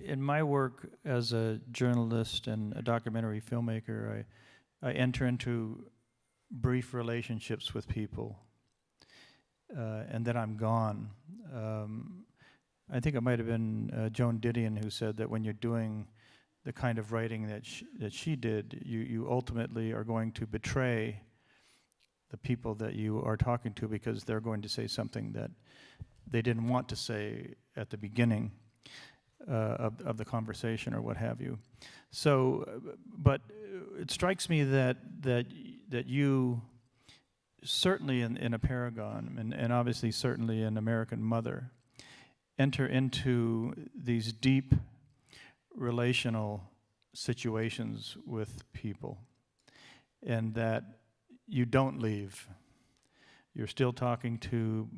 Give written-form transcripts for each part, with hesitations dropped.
in my work as a journalist and a documentary filmmaker, I enter into brief relationships with people, and then I'm gone. I think it might have been Joan Didion who said that when you're doing the kind of writing that she did, you ultimately are going to betray the people that you are talking to because they're going to say something that they didn't want to say at the beginning of the conversation or what have you. So, but it strikes me that you, certainly in a Paragon, and obviously certainly in American Mother, enter into these deep relational situations with people, and that you don't leave. You're still talking to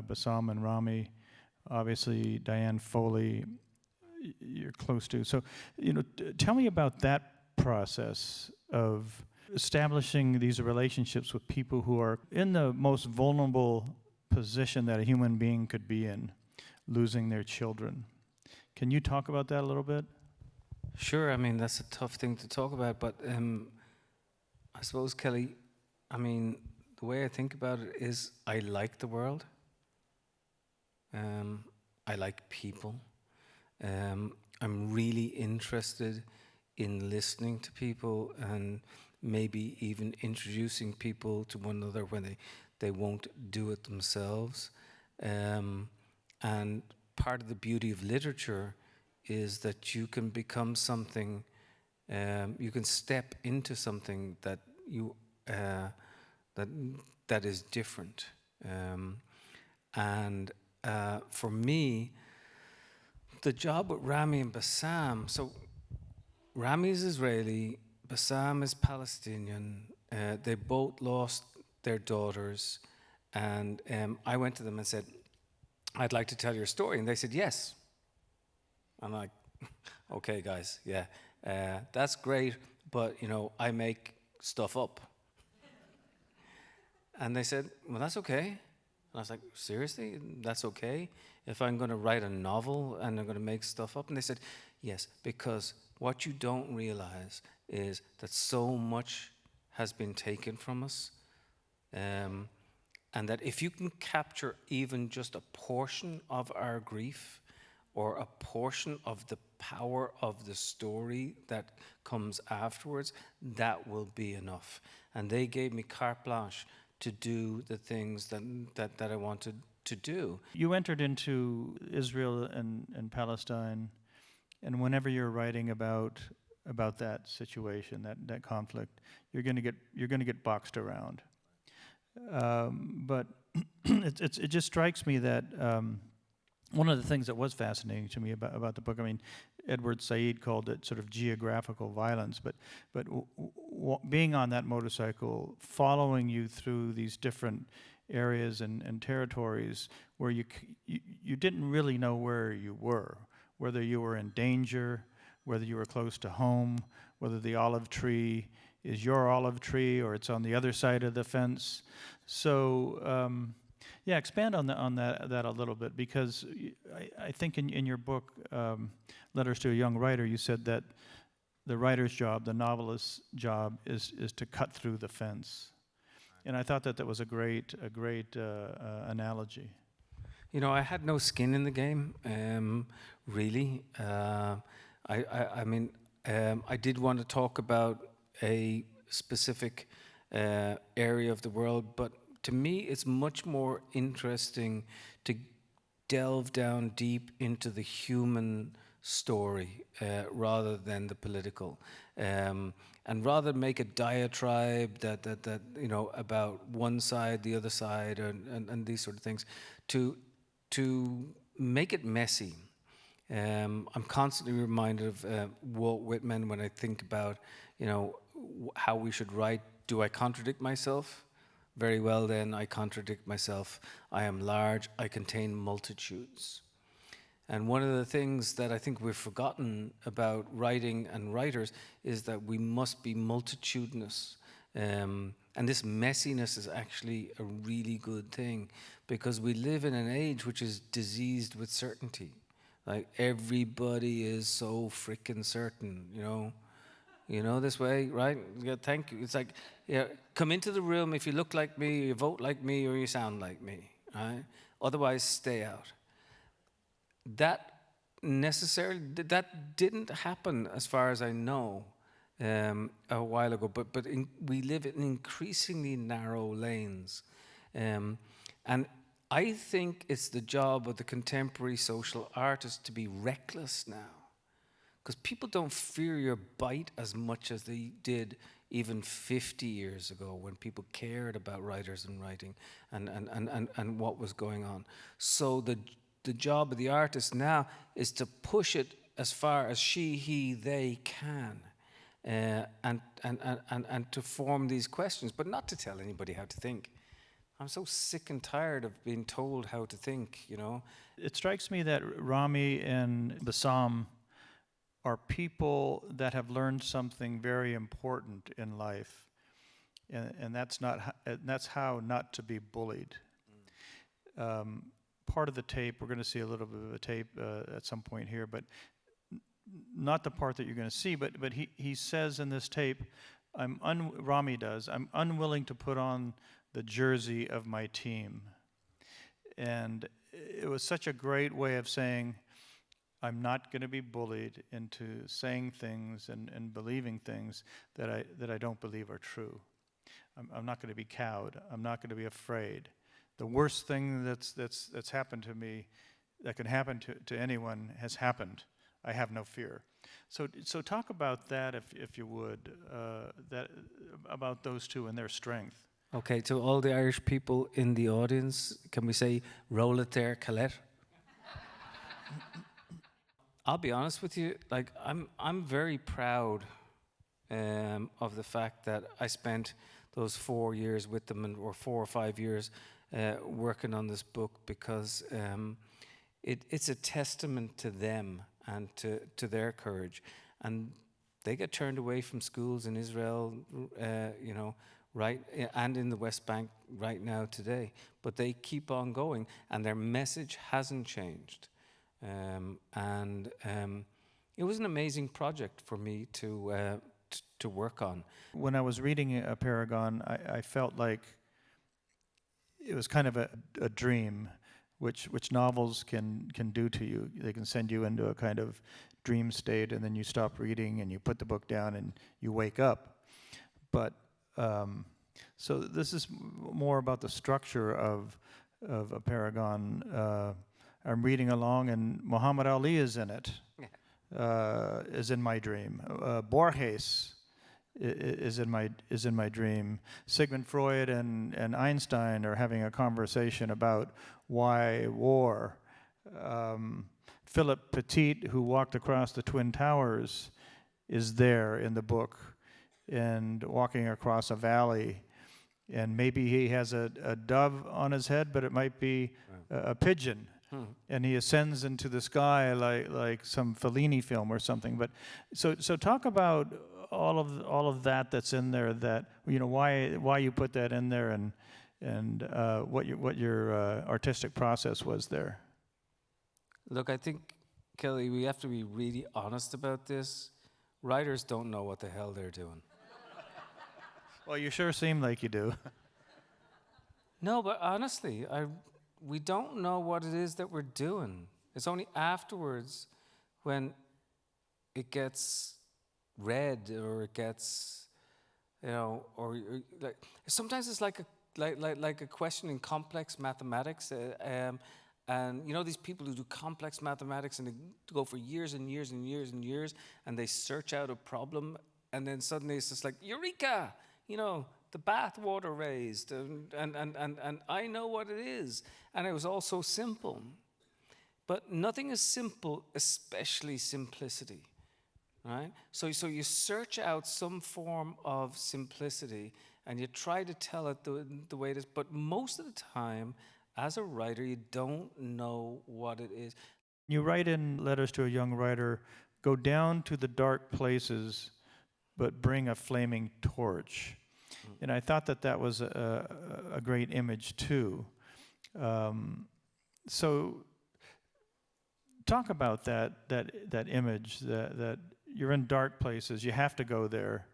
Bassam and Rami, obviously Diane Foley, you're close to. So, tell me about that process of establishing these relationships with people who are in the most vulnerable position that a human being could be in, losing their children. Can you talk about that a little bit? Sure. I mean, that's a tough thing to talk about, but I suppose, Kelly, I mean, the way I think about it is I like the world. I like people. I'm really interested in listening to people and maybe even introducing people to one another when they won't do it themselves. And part of the beauty of literature is that you can become something, you can step into something that you that is different. And for me, the job with Rami and Bassam, so Rami is Israeli, Bassam is Palestinian. They both lost their daughters. And I went to them and said, I'd like to tell your story. And they said, yes. I'm like, okay, guys, yeah, that's great, but, I make stuff up. And they said, well, that's okay. And I was like, seriously? That's okay? If I'm going to write a novel and I'm going to make stuff up? And they said, yes, because what you don't realize is that so much has been taken from us, and that if you can capture even just a portion of our grief or a portion of the power of the story that comes afterwards, that will be enough. And they gave me carte blanche to do the things that I wanted to do. You entered into Israel and Palestine, and whenever you're writing about that situation, that conflict, you're going to get boxed around. But it just strikes me that one of the things that was fascinating to me about the book, I mean, Edward Said called it sort of geographical violence, but being on that motorcycle, following you through these different areas and territories where you didn't really know where you were, whether you were in danger, whether you were close to home, whether the olive tree is your olive tree or it's on the other side of the fence. So yeah, expand on that a little bit, because I think in your book, Letters to a Young Writer, you said that the writer's job, the novelist's job, is to cut through the fence, and I thought that was a great analogy. I had no skin in the game, really. I mean, I did want to talk about a specific area of the world, but to me, it's much more interesting to delve down deep into the human story rather than the political, and rather make a diatribe that about one side, the other side, and these sort of things, to make it messy. I'm constantly reminded of Walt Whitman when I think about how we should write. Do I contradict myself? Very well then, I contradict myself. I am large, I contain multitudes. And one of the things that I think we've forgotten about writing and writers is that we must be multitudinous. And this messiness is actually a really good thing, because we live in an age which is diseased with certainty. Like everybody is so freaking certain, you know. You know this way, right? Yeah, thank you. It's like, yeah, come into the room if you look like me, you vote like me, or you sound like me, right? Otherwise, stay out. That that didn't happen, as far as I know, a while ago. But we live in increasingly narrow lanes, and I think it's the job of the contemporary social artist to be reckless now, because people don't fear your bite as much as they did even 50 years ago, when people cared about writers and writing and what was going on. So the job of the artist now is to push it as far as she, he, they can, and to form these questions, but not to tell anybody how to think. I'm so sick and tired of being told how to think, you know. It strikes me that Rami and Bassam are people that have learned something very important in life, and that's how not to be bullied. Part of the tape, we're going to see a little bit of a tape at some point here, but not the part that you're going to see, but he says in this tape, Rami does, I'm unwilling to put on the jersey of my team. And it was such a great way of saying, I'm not going to be bullied into saying things and believing things that I don't believe are true. I'm not going to be cowed. I'm not going to be afraid. The worst thing that's happened to me, that can happen to anyone, has happened. I have no fear. So talk about that, if you would, about those two and their strength. Okay, to all the Irish people in the audience, can we say, roll it there, Colette? I'll be honest with you, like, I'm very proud of the fact that I spent those 4 years with them, or 4 or 5 years working on this book, because it's a testament to them and to their courage. And they get turned away from schools in Israel, you know, right, and in the West Bank right now today. But they keep on going, and their message hasn't changed. It was an amazing project for me to work on. When I was reading Paragon, I felt like it was kind of a dream, which novels can do to you. They can send you into a kind of dream state, and then you stop reading and you put the book down and you wake up. But so this is more about the structure of a Paragon. I'm reading along, and Muhammad Ali is in it. Is in my dream. Borges is in my dream. Sigmund Freud and Einstein are having a conversation about why war. Philip Petit, who walked across the Twin Towers, is there in the book, and walking across a valley. And maybe he has a dove on his head, but it might be a pigeon. And he ascends into the sky like some Fellini film or something. But so talk about all of that's in there. That, you know, why you put that in there, and what your artistic process was there. Look, I think, Kelly, we have to be really honest about this. Writers don't know what the hell they're doing. Well, you sure seem like you do. No, but honestly, we don't know what it is that we're doing. It's only afterwards, when it gets read, or it gets, you know, or like, sometimes it's like a question in complex mathematics, and you know, these people who do complex mathematics, and they go for years and years and years and years, and they search out a problem, and then suddenly it's just like, eureka, you know, the bath water raised, and I know what it is. And it was all so simple. But nothing is simple, especially simplicity, right? So you search out some form of simplicity, and you try to tell it the way it is. But most of the time, as a writer, you don't know what it is. You write in Letters to a Young Writer, go down to the dark places, but bring a flaming torch. And I thought that was a great image too. So talk about that image that you're in dark places. You have to go there,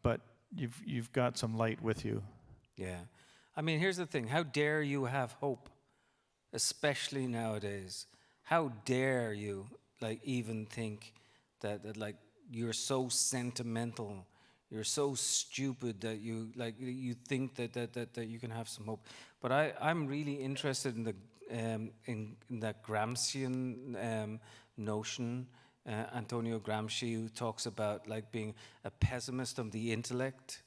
but you've got some light with you. Yeah. I mean, here's the thing. How dare you have hope, especially nowadays? How dare you, like, even think that like, you're so sentimental, you're so stupid that you, like, you think that you can have some hope. But I'm really interested in the in that Gramscian notion. Antonio Gramsci, who talks about like being a pessimist of the intellect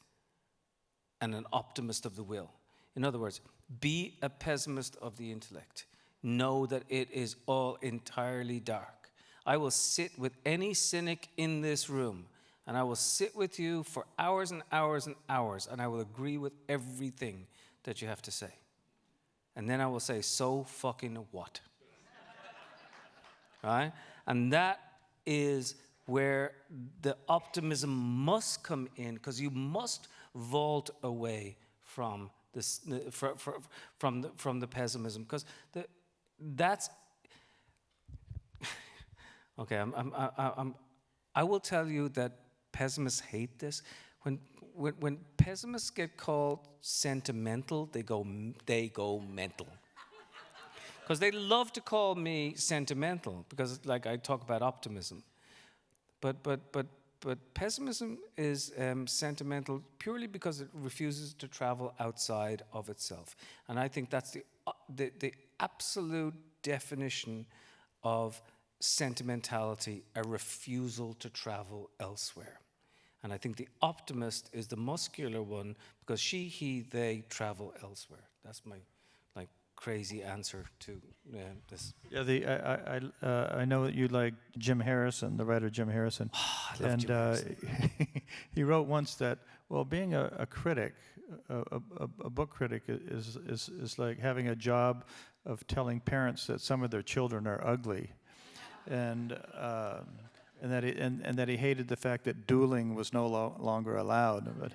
and an optimist of the will. In other words, be a pessimist of the intellect. Know that it is all entirely dark. I will sit with any cynic in this room, and I will sit with you for hours and hours and hours, and I will agree with everything that you have to say. And then I will say, so fucking what? Right? And that is where the optimism must come in, because you must vault away from this, from the pessimism, because that's okay. I will tell you that pessimists hate this. When pessimists get called sentimental, they go mental. Because they love to call me sentimental, because like I talk about optimism. But pessimism is sentimental purely because it refuses to travel outside of itself. And I think that's the absolute definition of sentimentality, a refusal to travel elsewhere. And I think the optimist is the muscular one, because she, he, they travel elsewhere. That's my like crazy answer to this. Yeah, I know that you like Jim Harrison, the writer Jim Harrison. I love And Jim Harrison. he wrote once that, well, being a critic, a book critic is like having a job of telling parents that some of their children are ugly, and that he hated the fact that dueling was no longer allowed. But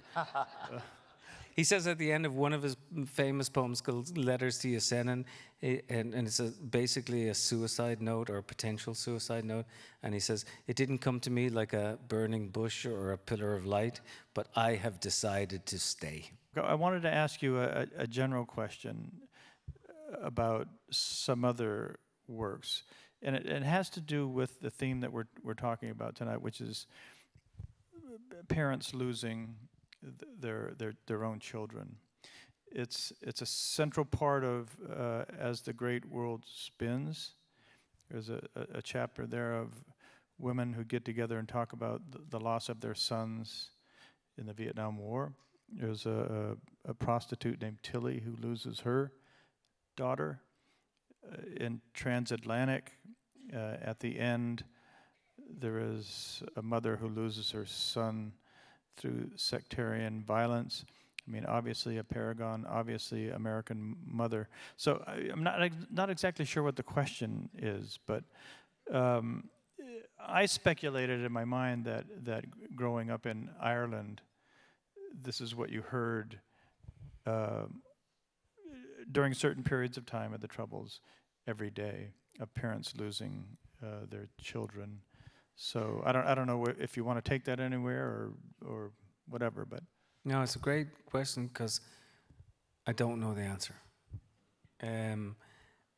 He says at the end of one of his famous poems called Letters to Yesenin, and it's basically a suicide note or a potential suicide note, and he says, "It didn't come to me like a burning bush or a pillar of light, but I have decided to stay." I wanted to ask you a general question about some other works, and it has to do with the theme that we're talking about tonight, which is parents losing their own children. It's a central part of As the Great World Spins. There's a chapter there of women who get together and talk about the loss of their sons in the Vietnam War. There's a prostitute named Tilly who loses her daughter. In Transatlantic, at the end, there is a mother who loses her son through sectarian violence. I mean, obviously a paragon, obviously American mother. So I'm not exactly sure what the question is, but I speculated in my mind that growing up in Ireland, this is what you heard during certain periods of time of the Troubles every day, of parents losing their children. So I don't know if you want to take that anywhere or whatever, but No, it's a great question, because I don't know the answer. And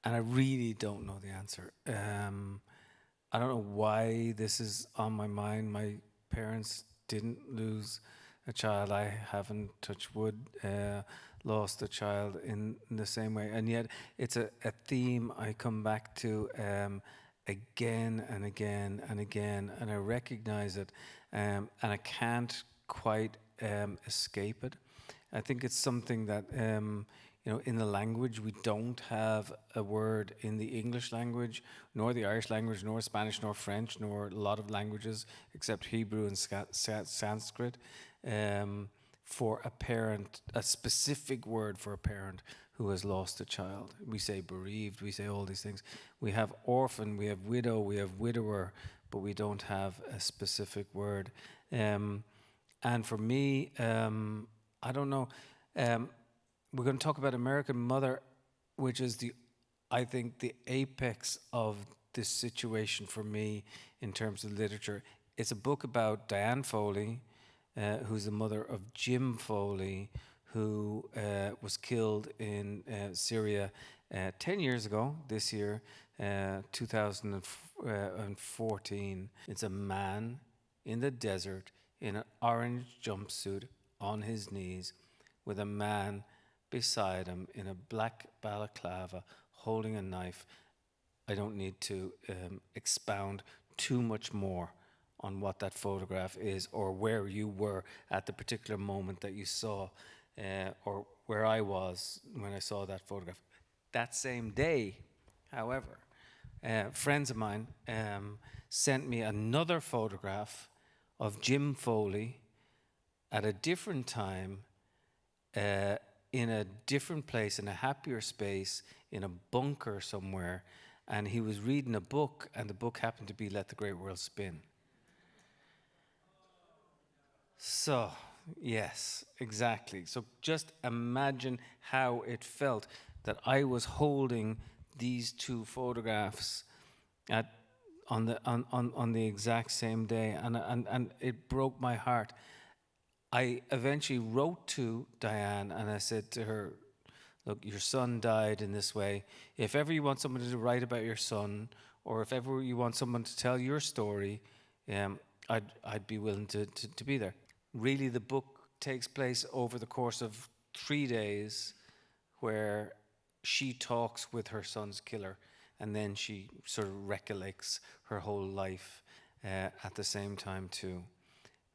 I really don't know the answer. I don't know why this is on my mind. My parents didn't lose a child. I haven't, touch wood, lost a child in the same way. And yet it's a theme I come back to again and again and again, and I recognize it, and I can't quite escape it. I think it's something that, in the language, we don't have a word in the English language, nor the Irish language, nor Spanish, nor French, nor a lot of languages, except Hebrew and Sanskrit, for a parent, a specific word for a parent who has lost a child. We say bereaved, we say all these things. We have orphan, we have widow, we have widower, but we don't have a specific word. And for me, I don't know. We're going to talk about American Mother, which is I think the apex of this situation for me in terms of literature. It's a book about Diane Foley, who's the mother of Jim Foley, who was killed in Syria 10 years ago, this year, 2014. It's a man in the desert in an orange jumpsuit on his knees with a man beside him in a black balaclava holding a knife. I don't need to expound too much more on what that photograph is or where you were at the particular moment that you saw or where I was when I saw that photograph. That same day, however, friends of mine sent me another photograph of Jim Foley at a different time, in a different place, in a happier space, in a bunker somewhere, and he was reading a book, and the book happened to be Let the Great World Spin. So, yes, exactly. So just imagine how it felt that I was holding these two photographs on the exact same day, and it broke my heart. I eventually wrote to Diane and I said to her, look, your son died in this way. If ever you want somebody to write about your son, or if ever you want someone to tell your story, I'd be willing to be there. Really, the book takes place over the course of 3 days where she talks with her son's killer, and then she sort of recollects her whole life at the same time too.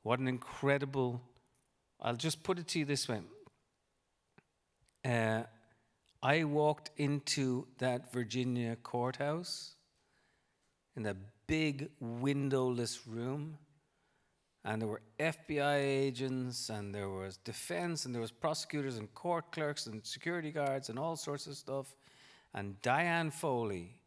What an incredible... I'll just put it to you this way. I walked into that Virginia courthouse in a big windowless room, and there were FBI agents, and there was defense, and there was prosecutors and court clerks and security guards and all sorts of stuff. And Diane Foley,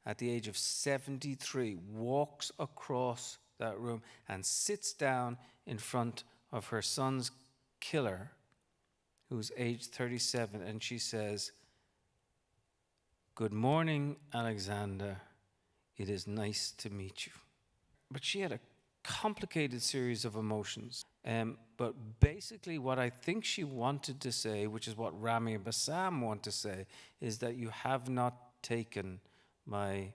at the age of 73, walks across that room and sits down in front of her son's killer, who's aged 37, and she says, "Good morning, Alexander. It is nice to meet you." But she had a complicated series of emotions. But basically what I think she wanted to say, which is what Rami and Bassam want to say, is that you have not taken my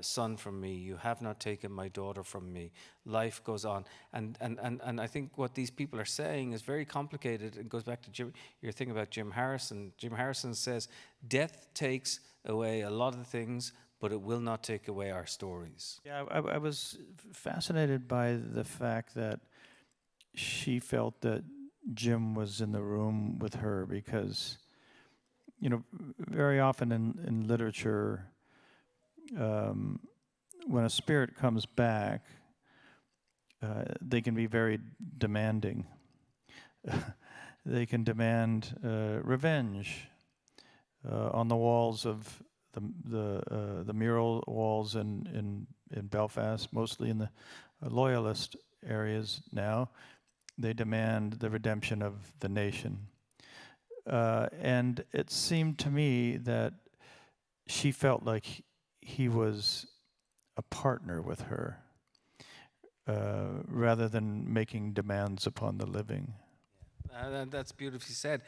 son from me. You have not taken my daughter from me. Life goes on. And I think what these people are saying is very complicated. It goes back to your thing about Jim Harrison. Jim Harrison says, death takes away a lot of things, but it will not take away our stories. Yeah, I was fascinated by the fact that she felt that Jim was in the room with her because, you know, very often in literature, when a spirit comes back, they can be very demanding. They can demand revenge on the walls of the mural walls in Belfast, mostly in the loyalist areas now. They demand the redemption of the nation. And it seemed to me that she felt like he was a partner with her, rather than making demands upon the living. That's beautifully said.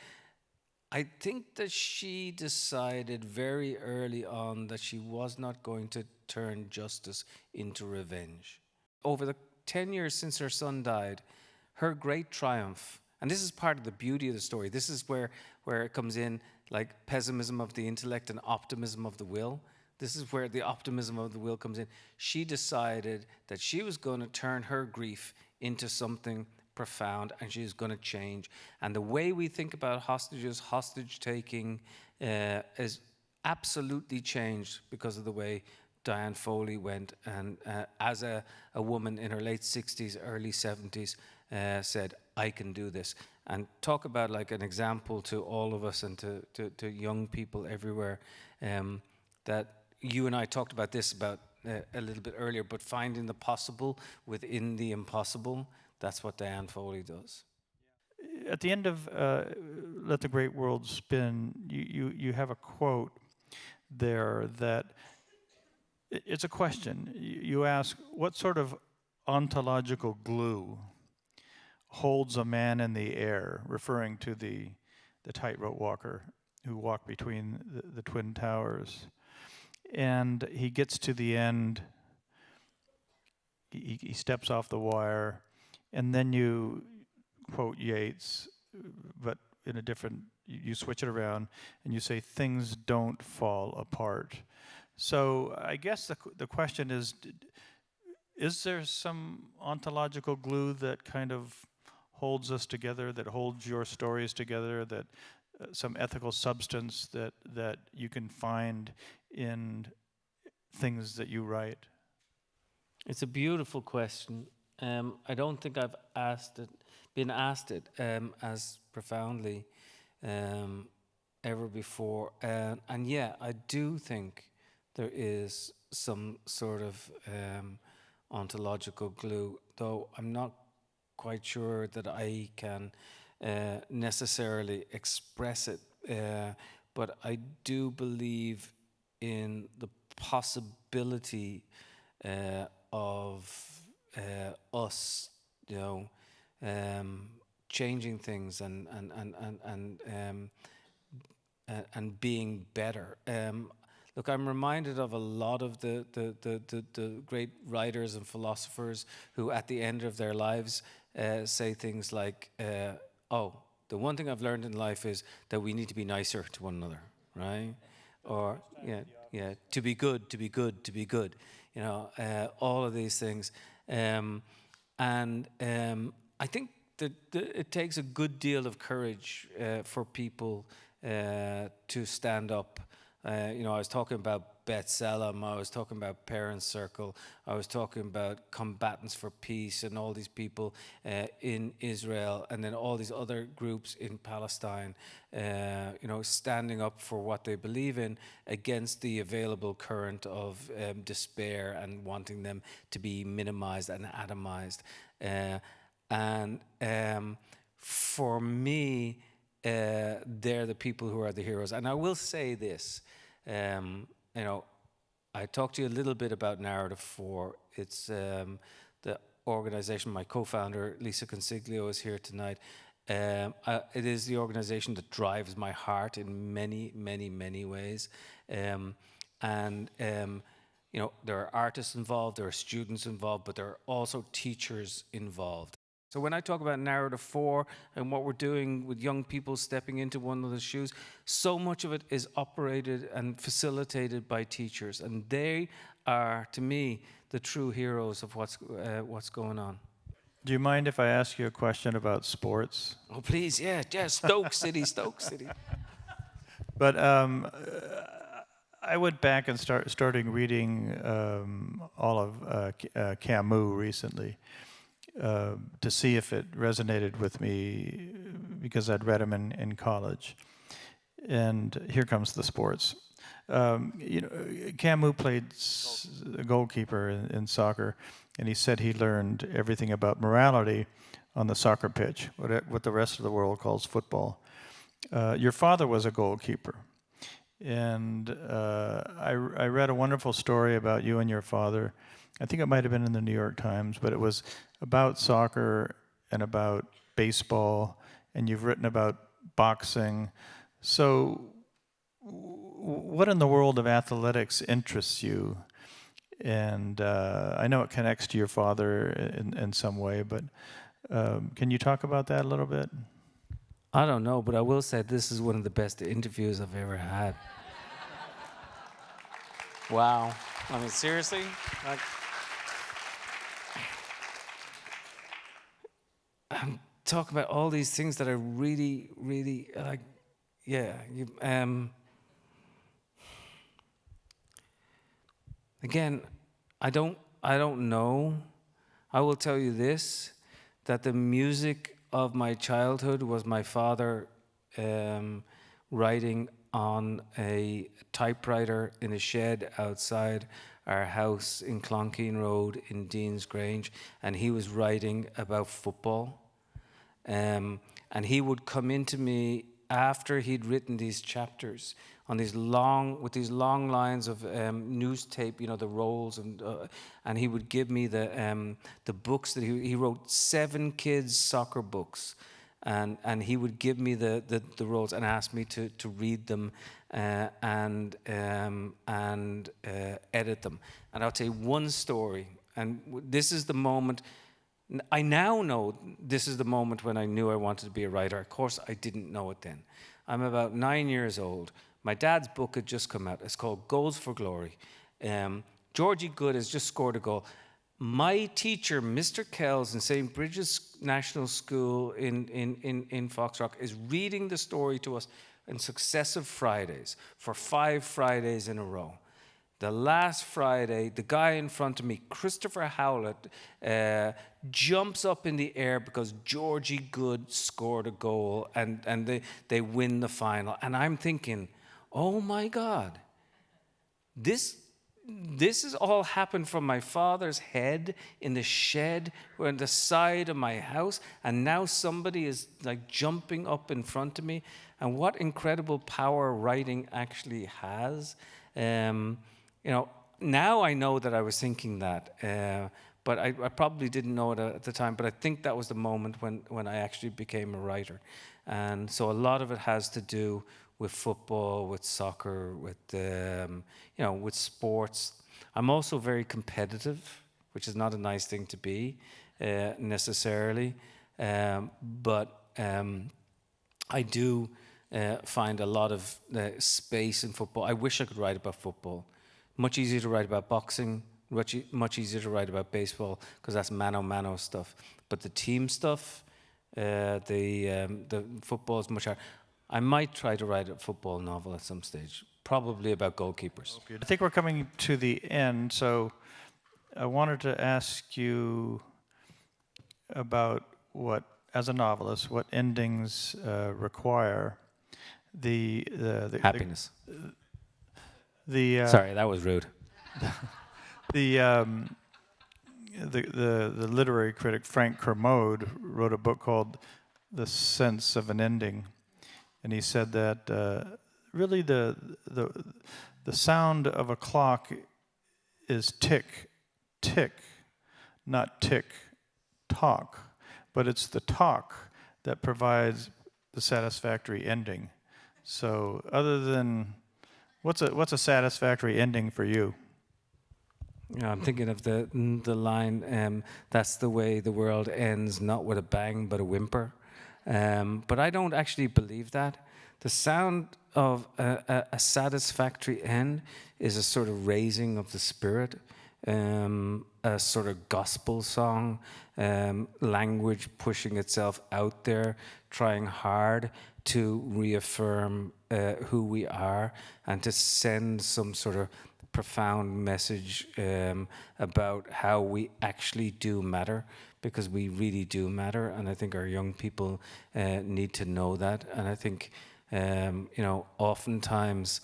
I think that she decided very early on that she was not going to turn justice into revenge. Over the 10 years since her son died, her great triumph, and this is part of the beauty of the story, this is where it comes in, like pessimism of the intellect and optimism of the will. This is where the optimism of the will comes in. She decided that she was going to turn her grief into something profound, and she's going to change. And the way we think about hostages, hostage taking, is absolutely changed because of the way Diane Foley went, and as a woman in her late 60s, early 70s, said, I can do this. And talk about like an example to all of us and to young people everywhere, that you and I talked about this about a little bit earlier, but finding the possible within the impossible. That's what Diane Foley does. At the end of Let the Great World Spin, you have a quote there that it's a question. You ask, what sort of ontological glue holds a man in the air, referring to the tightrope walker who walked between the Twin Towers. And he gets to the end, he steps off the wire, and then you quote Yeats, but in a different, you switch it around, and you say, things don't fall apart. So I guess the question is there some ontological glue that kind of holds us together, that holds your stories together, that some ethical substance that you can find in things that you write? It's a beautiful question. I don't think I've been asked it as profoundly ever before. And yeah, I do think there is some sort of ontological glue, though I'm not quite sure that I can necessarily express it. But I do believe in the possibility of us, changing things and being better. Look, I'm reminded of a lot of the great writers and philosophers who, at the end of their lives, say things like, "Oh, the one thing I've learned in life is that we need to be nicer to one another," right? Or to be good, to be good, to be good. All of these things, and I think that it takes a good deal of courage for people to stand up. I was talking about B'Tselem, I was talking about Parents Circle, I was talking about Combatants for Peace and all these people in Israel, and then all these other groups in Palestine, standing up for what they believe in against the available current of despair and wanting them to be minimized and atomized. For me, they're the people who are the heroes. And I will say this, I talked to you a little bit about Narrative 4. It's the organization, my co-founder, Lisa Consiglio, is here tonight. It is the organization that drives my heart in many, many, many ways. There are artists involved, there are students involved, but there are also teachers involved. So when I talk about Narrative 4 and what we're doing with young people stepping into one another's shoes, so much of it is operated and facilitated by teachers. And they are, to me, the true heroes of what's going on. Do you mind if I ask you a question about sports? Oh, please, yeah, Stoke City, Stoke City. But I went back and starting reading all of Camus recently. To see if it resonated with me, because I'd read him in college. And here comes the sports. Camus played a goalkeeper in soccer, and he said he learned everything about morality on the soccer pitch, what the rest of the world calls football. Your father was a goalkeeper, and I read a wonderful story about you and your father. I think it might have been in the New York Times, but it was about soccer and about baseball, and you've written about boxing. So what in the world of athletics interests you? And I know it connects to your father in some way, but can you talk about that a little bit? I don't know, but I will say this is one of the best interviews I've ever had. Wow. I mean, seriously? I'm talking about all these things that I really, really like. Yeah. Again, I don't know. I will tell you this, that the music of my childhood was my father writing on a typewriter in a shed outside our house in Clonkeen Road in Dean's Grange, and he was writing about football. And he would come into me after he'd written these chapters on these long lines of news tape, you know, the rolls, and he would give me the books that he wrote 7 kids' soccer books. And he would give me the rolls and ask me to read them and edit them. And I would say one story. And this is the moment, I now know this is the moment when I knew I wanted to be a writer. Of course, I didn't know it then. I'm about 9 years old. My dad's book had just come out. It's called Goals for Glory. Georgie Good has just scored a goal. My teacher, Mr. Kells, in St. Bridget's National School in Foxrock, is reading the story to us in successive Fridays for 5 Fridays in a row. The last Friday, the guy in front of me, Christopher Howlett, jumps up in the air because Georgie Good scored a goal and they win the final. And I'm thinking, oh my God, this has all happened from my father's head in the shed or on the side of my house, and now somebody is like jumping up in front of me. And what incredible power writing actually has. You know, now I know that I was thinking that, but I probably didn't know it at the time. But I think that was the moment when I actually became a writer. And so a lot of it has to do with football, with soccer, with you know, with sports. I'm also very competitive, which is not a nice thing to be necessarily, but I do find a lot of space in football. I wish I could write about football. Much easier to write about boxing. Much easier to write about baseball because that's mano stuff. But the team stuff, the football is much harder. I might try to write a football novel at some stage, probably about goalkeepers. I think we're coming to the end, so I wanted to ask you about what, as a novelist, what endings require. Happiness. The Sorry, that was rude. the literary critic Frank Kermode wrote a book called The Sense of an Ending. And he said that really the sound of a clock is tick, tick, not tick, tock. But it's the talk that provides the satisfactory ending. So other than, what's a satisfactory ending for you? Yeah, I'm thinking of the line, that's the way the world ends, not with a bang, but a whimper. But I don't actually believe that. The sound of a satisfactory end is a sort of raising of the spirit, a sort of gospel song, language pushing itself out there, trying hard to reaffirm who we are and to send some sort of profound message about how we actually do matter, because we really do matter, and I think our young people need to know that. And I think, you know, oftentimes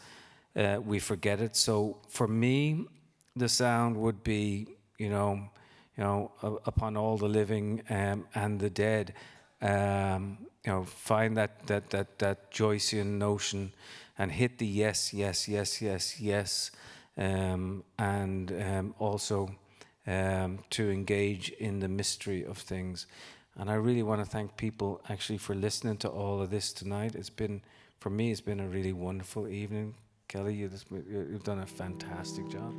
we forget it. So for me, the sound would be, you know, upon all the living and the dead. You know, find that Joycean notion and hit the yes, yes, yes, yes, yes, and also to engage in the mystery of things. And I really want to thank people actually for listening to all of this tonight. It's been, for me, it's been a really wonderful evening. Kelly, you've done a fantastic job.